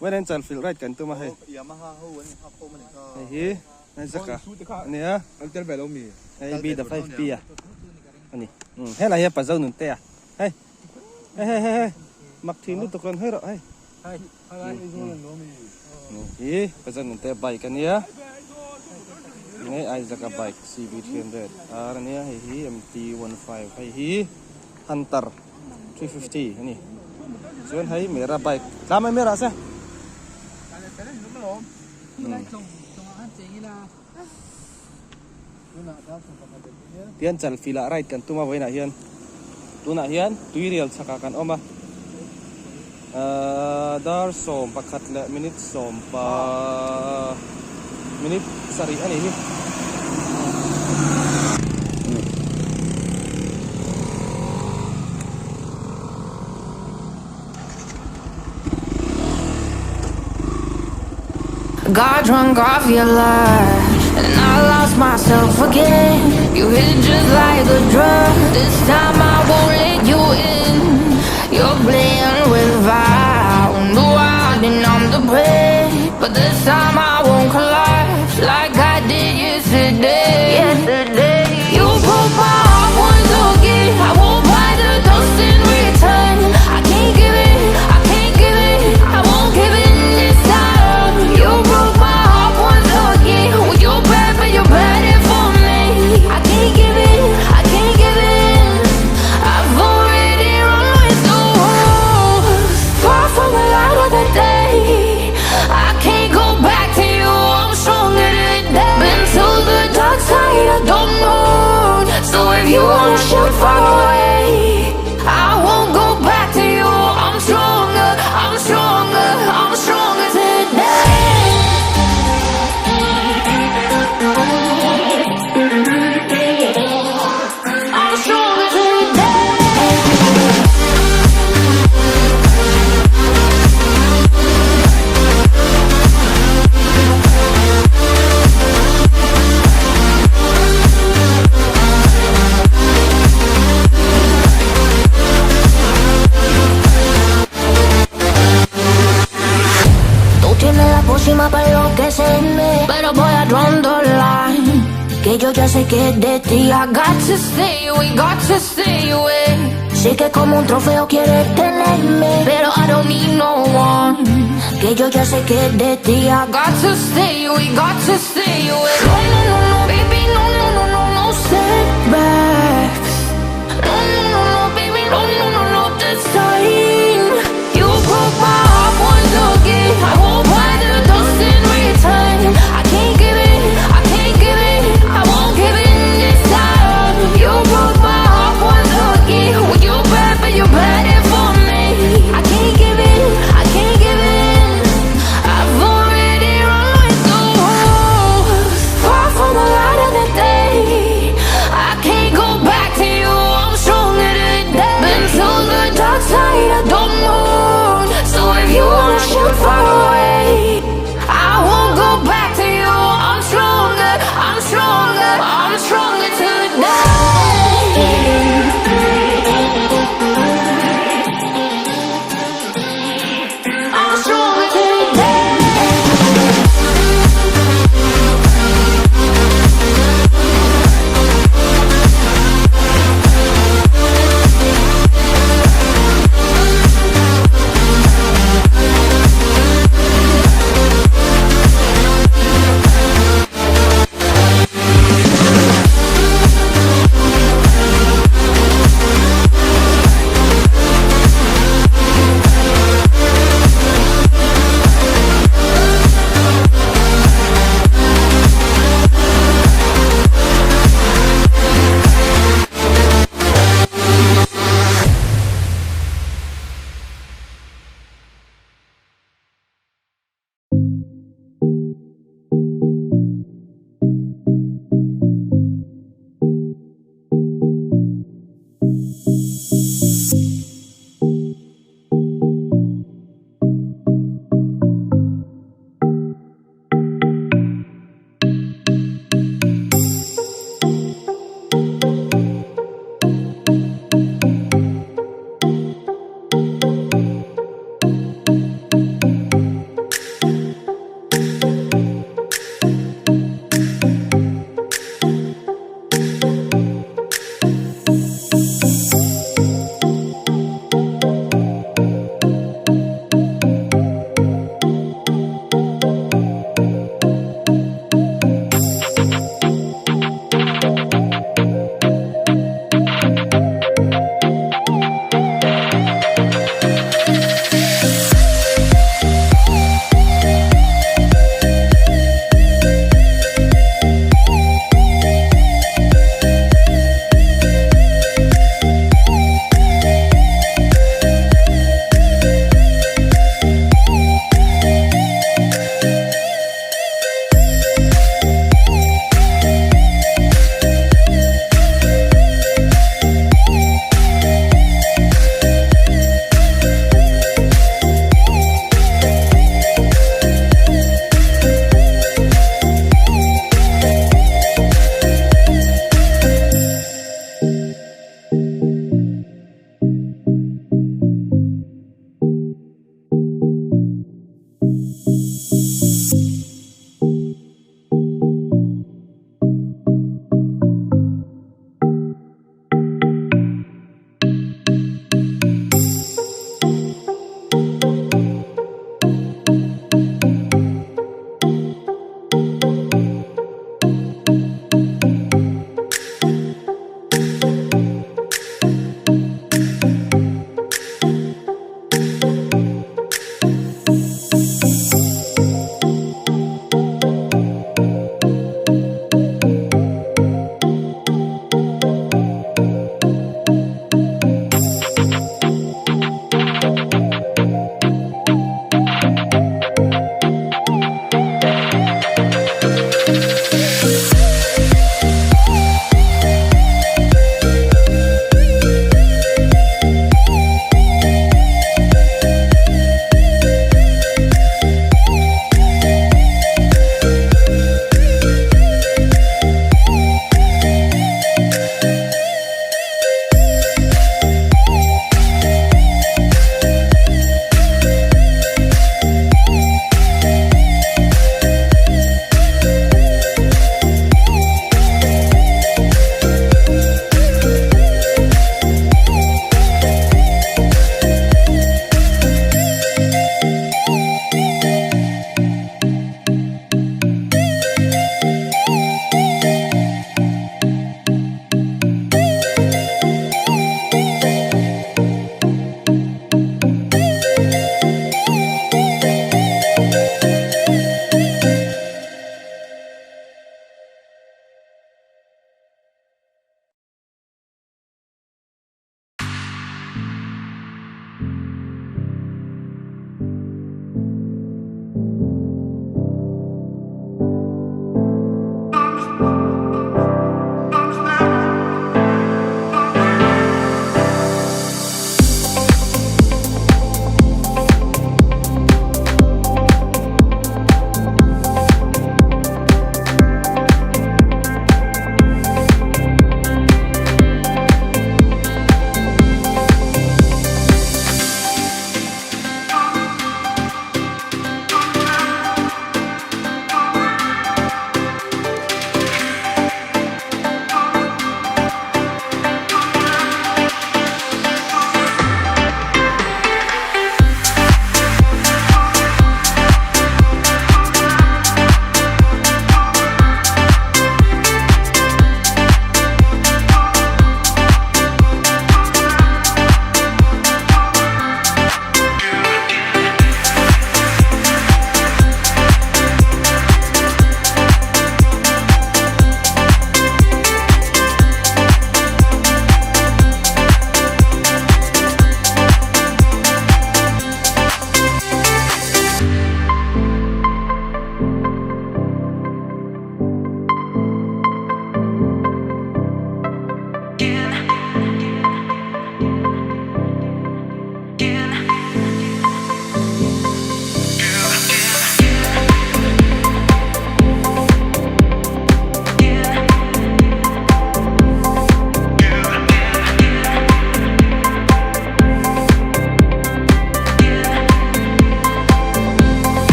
When Chalfilh right kan tu mah hai. Hi, nanti saka. Ni ya. Antel belum ni. Hai bi da 5p ya. Ani. Hai lah ya pasau nun te ya. Hai. Hai. Mak thi nu to kon hai ro hai. Hai. Hai itu belum ni. Hi, pasau nun te bike kan ya. Ni ai saka bike CB 300. Ni ya hi MT15 hai hi Hunter 350 ni. Soon hai mera bike. Lama mera sa? Tian Chalfilh right kan tuma voi na hian tuna hian tuirial chaka kan oma dar som pakhat le minute som pa minute sari ani hi Got drunk off your lies, and I lost myself again. You hit just like a drug. This time I won't let you in. You're playing with fire. No, I didn't numb the prey, but this time I won't collapse like I did yesterday. You broke my heart once again. I won't buy the dust in return. I can't give it. I can't give it. I won't give it this time. You broke my heart once again. Well, you're bad, but you're bad for me. I can't give it. I can't give it. I've already run with the wolves. Far from the light of the day. I can't go back to you. I'm stronger today. Been to the dark side. I don't know. So if you wanna shoot far away, I won't go back to you. I'm stronger. I'm stronger. I'm stronger today. I'm stronger today. Tú tienes la pócima para enloquecerme, pero voy a draw the line. Que yo ya sé que es de ti. I got to stay away, got to stay away. Sé que como un trofeo quieres tenerme, pero I don't need no one. Que yo ya sé que es de ti. I got to stay away, got to stay away. No, no, no, no, baby, no, no, no, no, no setbacks. No, no, no, no, baby, no, no, no, no, this time. You broke my heart once again. I won't buy the dust in return. I can't give it. I can't give it. I won't give it this time. You broke my heart once again. Well, you're bad, but you're bad for me. I can't give it. I can't give it. I've already run with the wolves. Far from the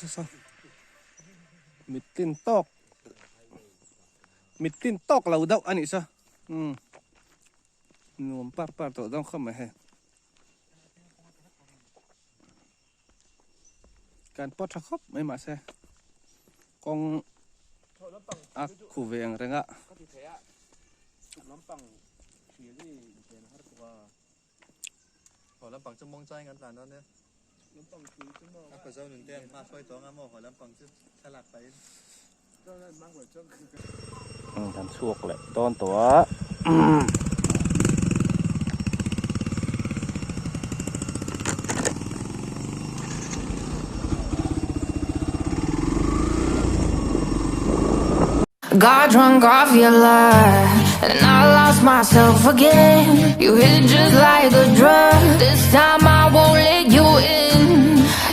sao mít tin tóc lâu đâu anh ấy sao nuông par tổ đâu không mày hayการปอดทะคบไม่มาแซ่กองอักคู่เวียงเรงะน้ำปังขี่ที่เป็นฮัตตัวขอน้ำปังจะมองใจกันตานั้นเนี่ยน้ำปังขี่จะมองก็เจ้าหนึ่งเต้นมาช่วยตัวงามขอน้ำปังจะฉลาดไปเจ้านั้นมากกว่าเจ้าคือทำชวกเลยต้นตัว Got drunk off your lie, and I lost myself again. You hit just like a drug. This time I won't let you in.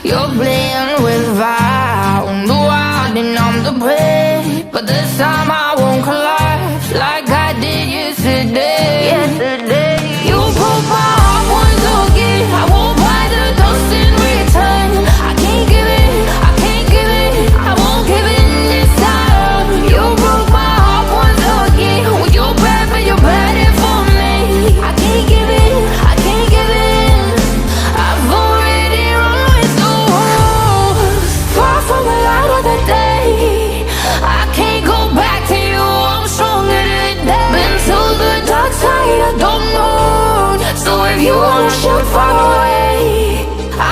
You're playing with fire. No, I didn't numb the prey, but this time I won't collide like I did yesterday. You broke my heart once again. I won't buy the dust in return. I can't give it, I can't give it, I won't give it this time. You broke my heart once again. Well, you're bad, but you're bad it for me. I can't give it, I can't give it. I've already run with the wolves, far from the light of the day. I can't go back to you, I'm stronger today. Been to the dark side of the moon, so if you wanna shoot far away,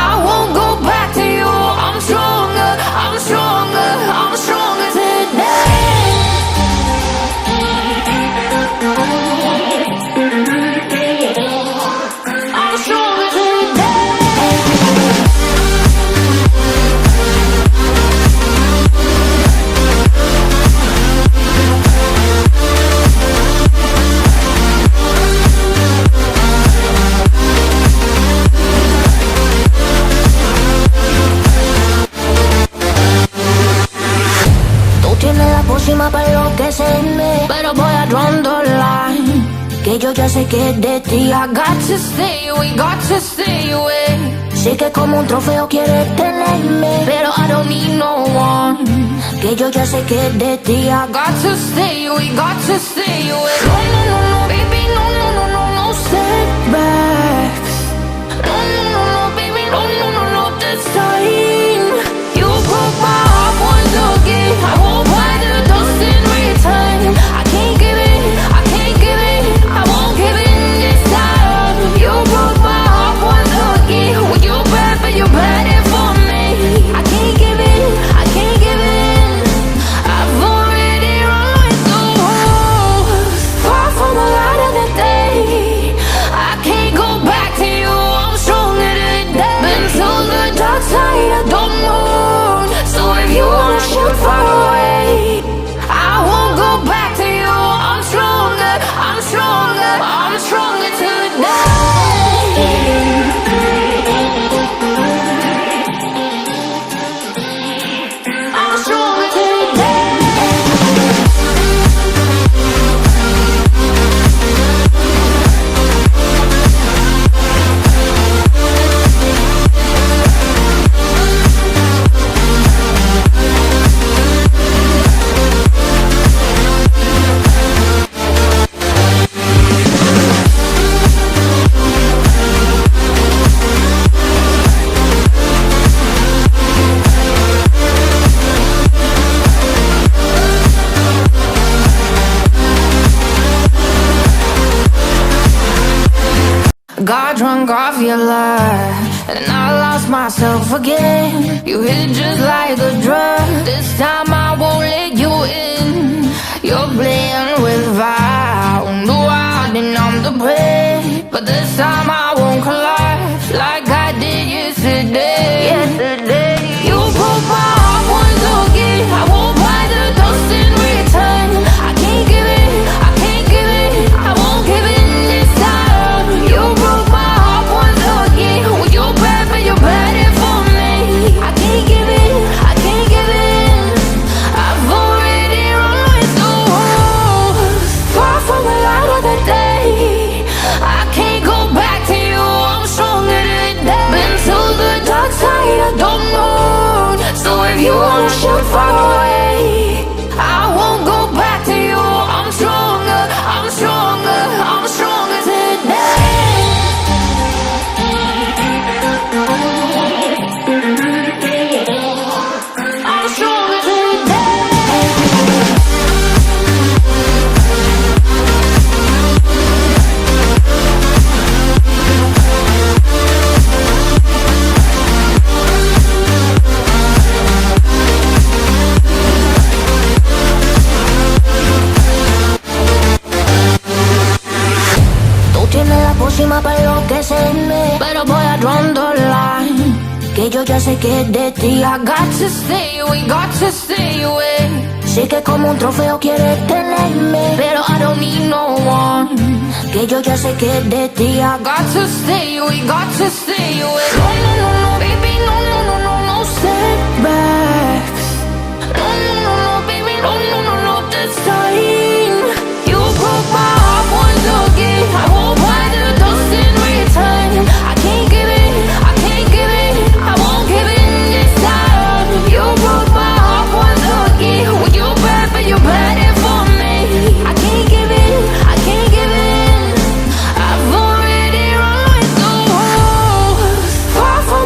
I won't go back to you. I'm stronger, I'm stronger, I'm stronger today. I'm stronger today. Tú tienes la pócima para enloquecerme, pero voy a draw the line. Que yo ya sé que es de ti. I got to stay away, got to stay away. Sé que como un trofeo quieres tenerme, pero I don't need no one. Que yo ya sé que es de ti. I got to stay away, got to stay away. No, no, no, no, baby, no, no, no, no, no setbacks. No, no, no, no, baby, no, no, no, no, this time. You broke my heart once again. I won't buy the dust in return. I can't give it, I can't give it, I won't give it this time. You broke my heart once again. Well, you're bad, but you're bad it for me. I can't give it, I can't give it. I've already run with the wolves, far from the light of the day. I can't go back to you, I'm stronger today. Been to the dark side of the moon, so if you wanna shoot far away, I won't go back to you. I'm stronger, I'm stronger, I'm stronger today. I'm stronger today. Got drunk off your lie, and I lost myself again. You hit just like a drug. This time I won't let you in. You're playing with fire. No, I didn't numb the prey, but this time I won't collide like I did yesterday. You broke my heart once again. I won't buy the dust in return. I can't give it, I can't give it, I won't give it this time. You broke my heart once again. Well, you're bad, but you're bad it for me. I can't give it, I can't give it. I've already quererme. Pero voy a draw the line, que yo ya sé que es de ti. I got to stay away, got to stay away. Sé que como un trofeo quieres tenerme, pero I don't need no one, que yo ya sé que es de ti. I got to stay away, got to stay away. No, no, no, no, baby, no, no, no, no, no setbacks. No, no, no, no, baby, no, no, no, no, this time. You broke my heart once again. I won't buy the dust in return. I can't give it, I can't give it, I won't give in this time. You broke my heart once again. Well, you bad, but you bad it for me. I can't give in, I can't give in. I've already run with the wolves, far from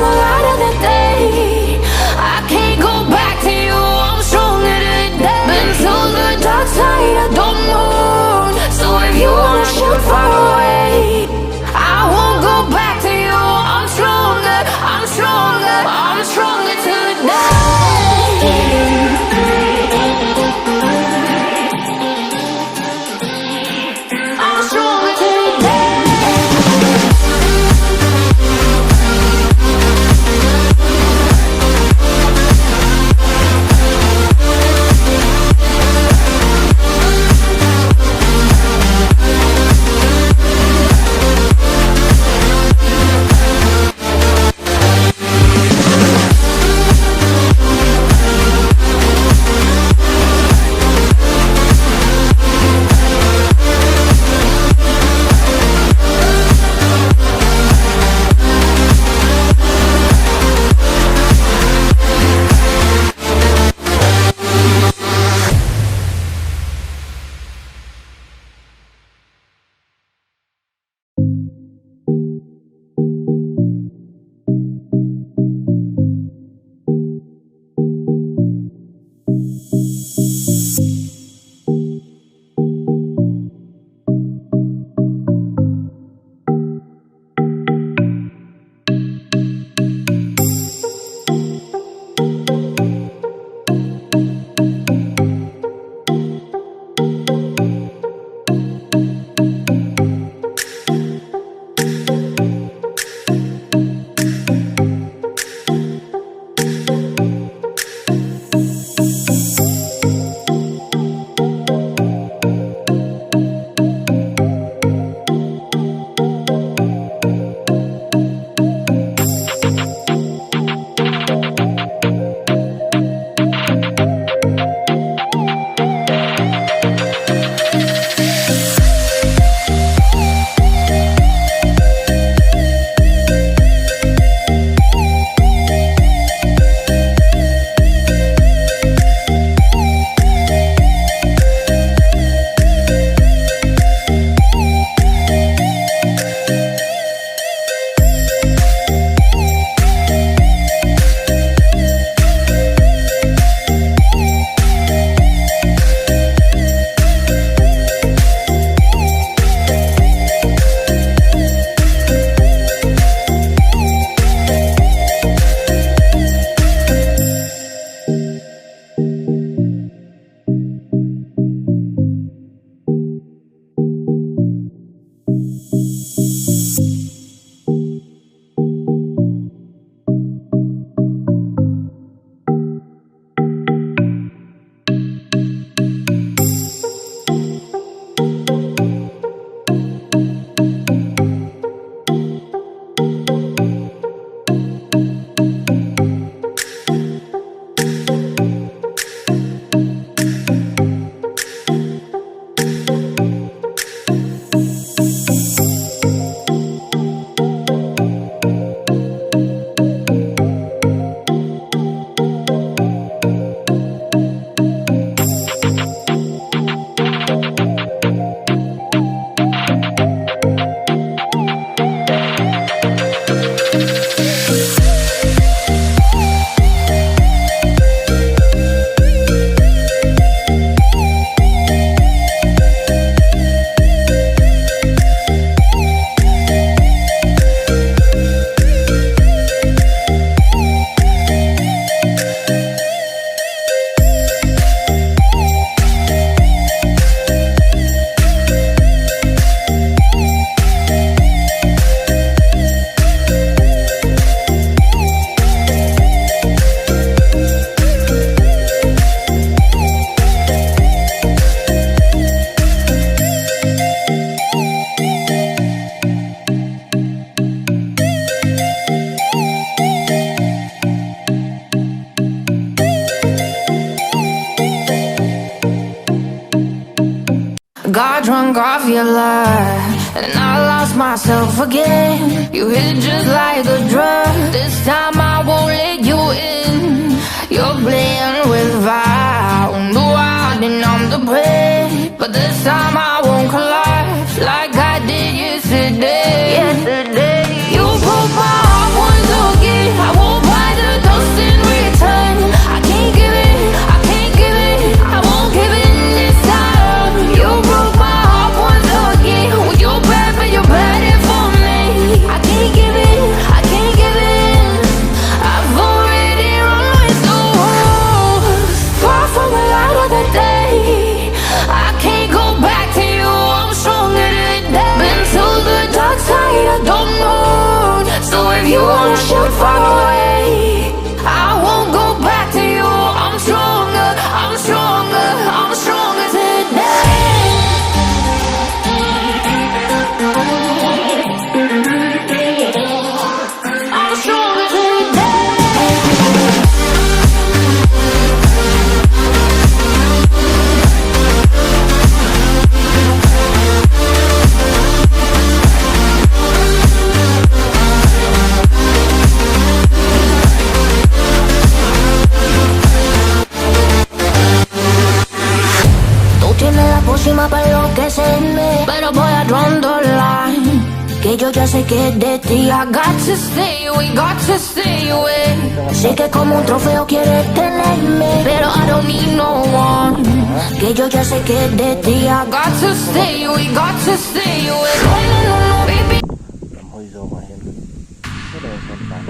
Got drunk off your love, and I lost myself again. You hit just like a drug. This time I won't let you in. You're playing with fire. No, I didn't numb the prey, but this time I won't collapse like I did yesterday. You broke my heart once again. I won't buy the dust in return. I can't give it, I can't give it, I won't give it this time. You broke my heart once again. With your bad, but you're bad it for me. I can't give it, I can't give it. I've already run with the wolves. Far from the light of the day. I can't go back to you, I'm stronger today. Been to the dark side, I don't know. So if you wanna shoot far away, I won't go back to you. I'm stronger, I'm stronger, I'm stronger today. I'm stronger today. Tú tienes la pócima para enloquecerme, pero voy a draw the line. Que yo ya sé que es de ti. I got to stay away, got to stay away. Sé que como un trofeo quieres tenerme, pero I don't need no one. Que yo ya sé que es de ti. I got to stay away, got to stay away. No, baby. Làm hơi dầu mà hiện cái này còn tàn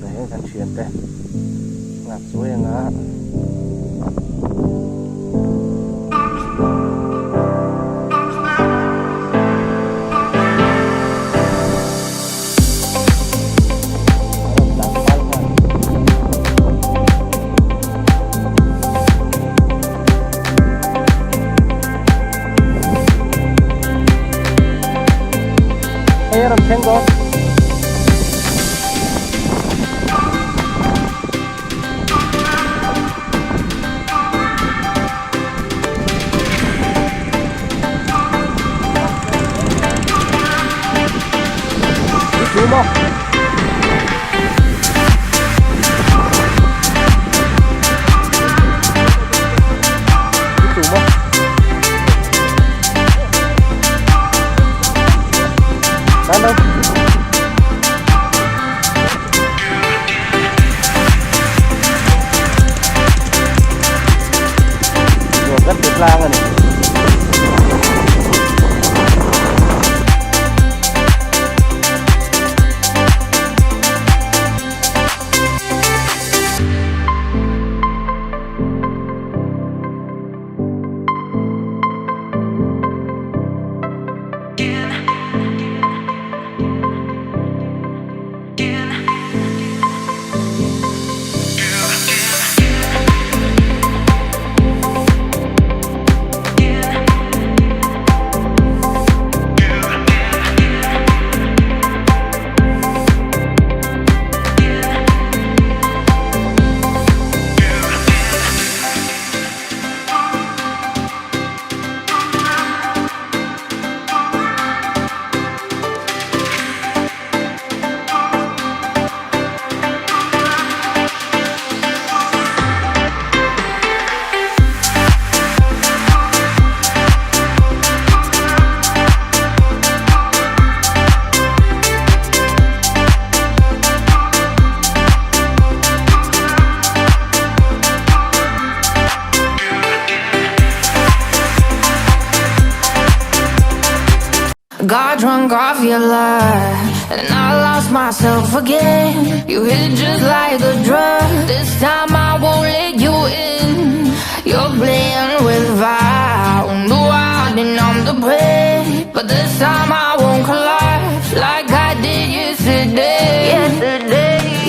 để hiện thành chuyện đây ngạc suối ngã làm thêm con chú mò Đang đâu? Rồi rất tuyệt lang rồi này. Got drunk off your love, and I lost myself again. You hit just like a drug. This time I won't let you in. You're playing with fire. No, I didn't numb the prey, but this time I won't collapse like I did yesterday.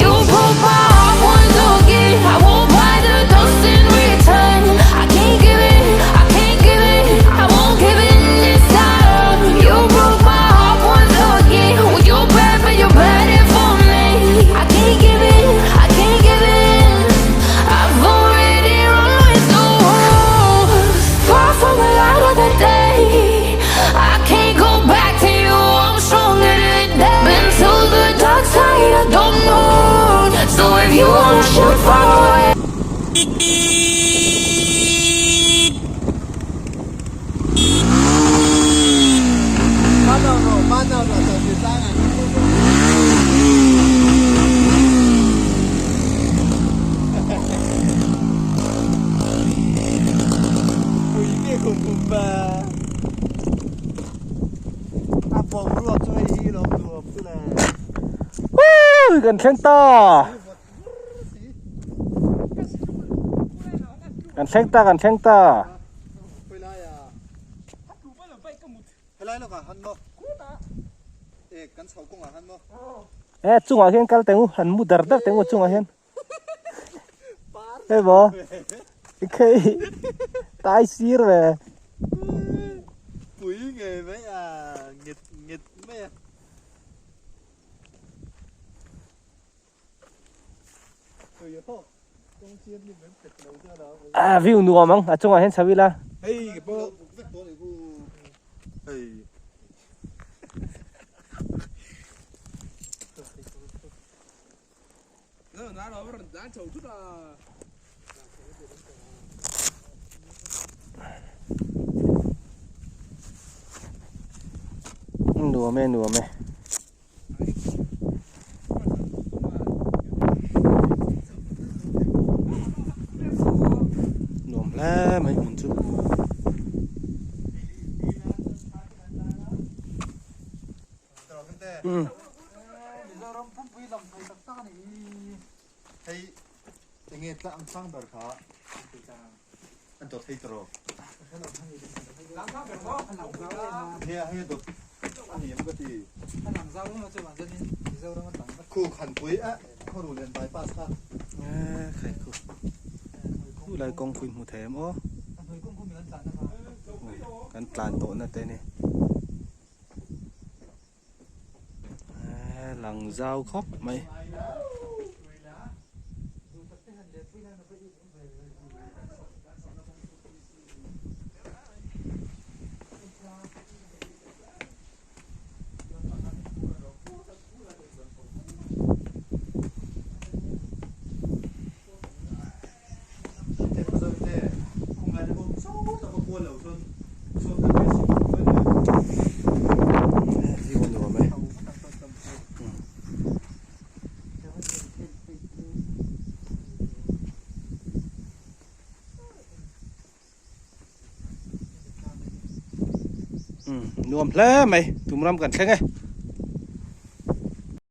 You broke my heart once again. I won't buy the dust in return. I can't give it, I can't give it, I won't give it this time. You broke my heart once again. With your bad, but you're bad it for me. I can't give it, I can't give it. I've already run with the wolves. Mana no sa Tlang Ui cái khủng ba bông ruột cho hay nó ruột tức là gần sen to gần sen to quay lại à quay lại nó cả hắn mò cắn sầu cũng là hắn mò chung ở hen kal tengu han mu dar tengu chung ở hen hey bo cái tai xir về quý nghề mấy à nghịch mấy à view nuo mang chung ở hen savila hey cái bộ này cô hey nuo me nuom la mai mun chu hey nghe Tlang sang đợt khá anh cho thấy rồi hay được anh hiểm cái gì khu khẩn quý áเขาดูเรียน bypass ค่ะ ใครกูlại công khuyên một thèm óกันปลานโตนั่นแต่นี่หลังเจ้าครบไหมนวมแล้วไหมถุงรำกันใช่ไง